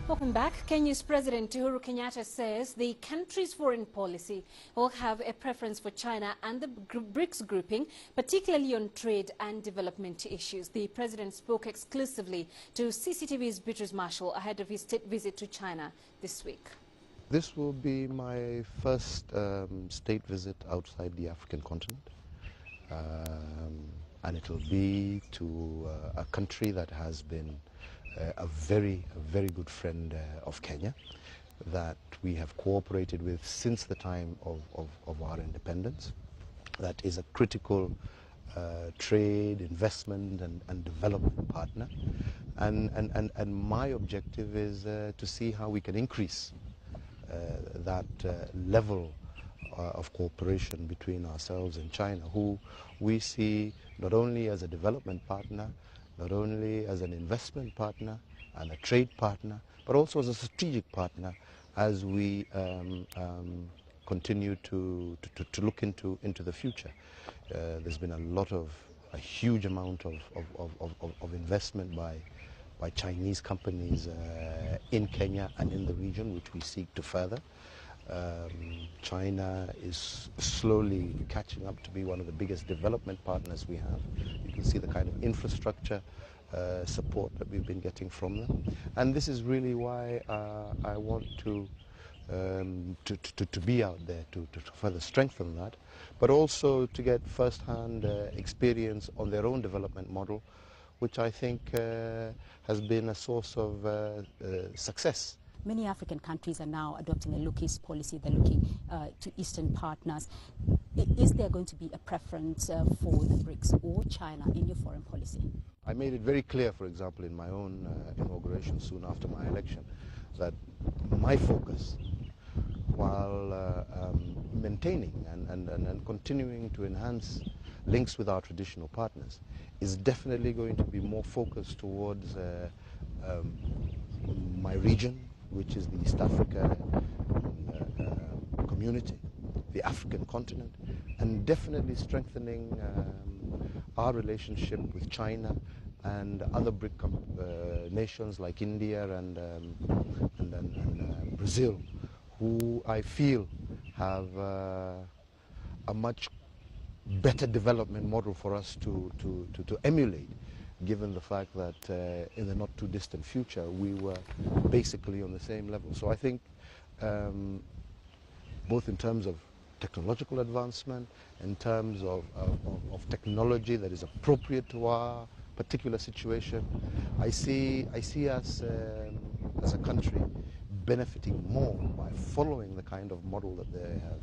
Welcome back. Kenya's President Uhuru Kenyatta says the country's foreign policy will have a preference for China and the BRICS grouping, particularly on trade and development issues. The president spoke exclusively to CCTV's Beatrice Marshall ahead of his state visit to China this week. This will be my first state visit outside the African continent, and it will be to a country that has been a very good friend of Kenya, that we have cooperated with since the time of our independence, that is a critical trade, investment and development partner. And my objective is to see how we can increase that level of cooperation between ourselves and China, who we see not only as a development partner, not only as an investment partner and a trade partner, but also as a strategic partner as we continue to look into the future. There's been a huge amount of investment by Chinese companies in Kenya and in the region, which we seek to further. China is slowly catching up to be one of the biggest development partners we have. You can see the kind of infrastructure support that we've been getting from them, and this is really why I want to be out there to further strengthen that, but also to get first-hand experience on their own development model, which I think has been a source of success. Many African countries are now adopting a look-east policy. They're looking to Eastern partners. Is there going to be a preference for the BRICS or China in your foreign policy? I made it very clear, for example, in my own inauguration soon after my election, that my focus, while maintaining and continuing to enhance links with our traditional partners, is definitely going to be more focused towards my region, which is the East Africa community, the African continent, and definitely strengthening our relationship with China and other BRIC nations like India and Brazil, who I feel have a much better development model for us to emulate, given the fact that in the not too distant future we were basically on the same level. So I think both in terms of technological advancement, in terms of technology that is appropriate to our particular situation, I see us as a country benefiting more by following the kind of model that they have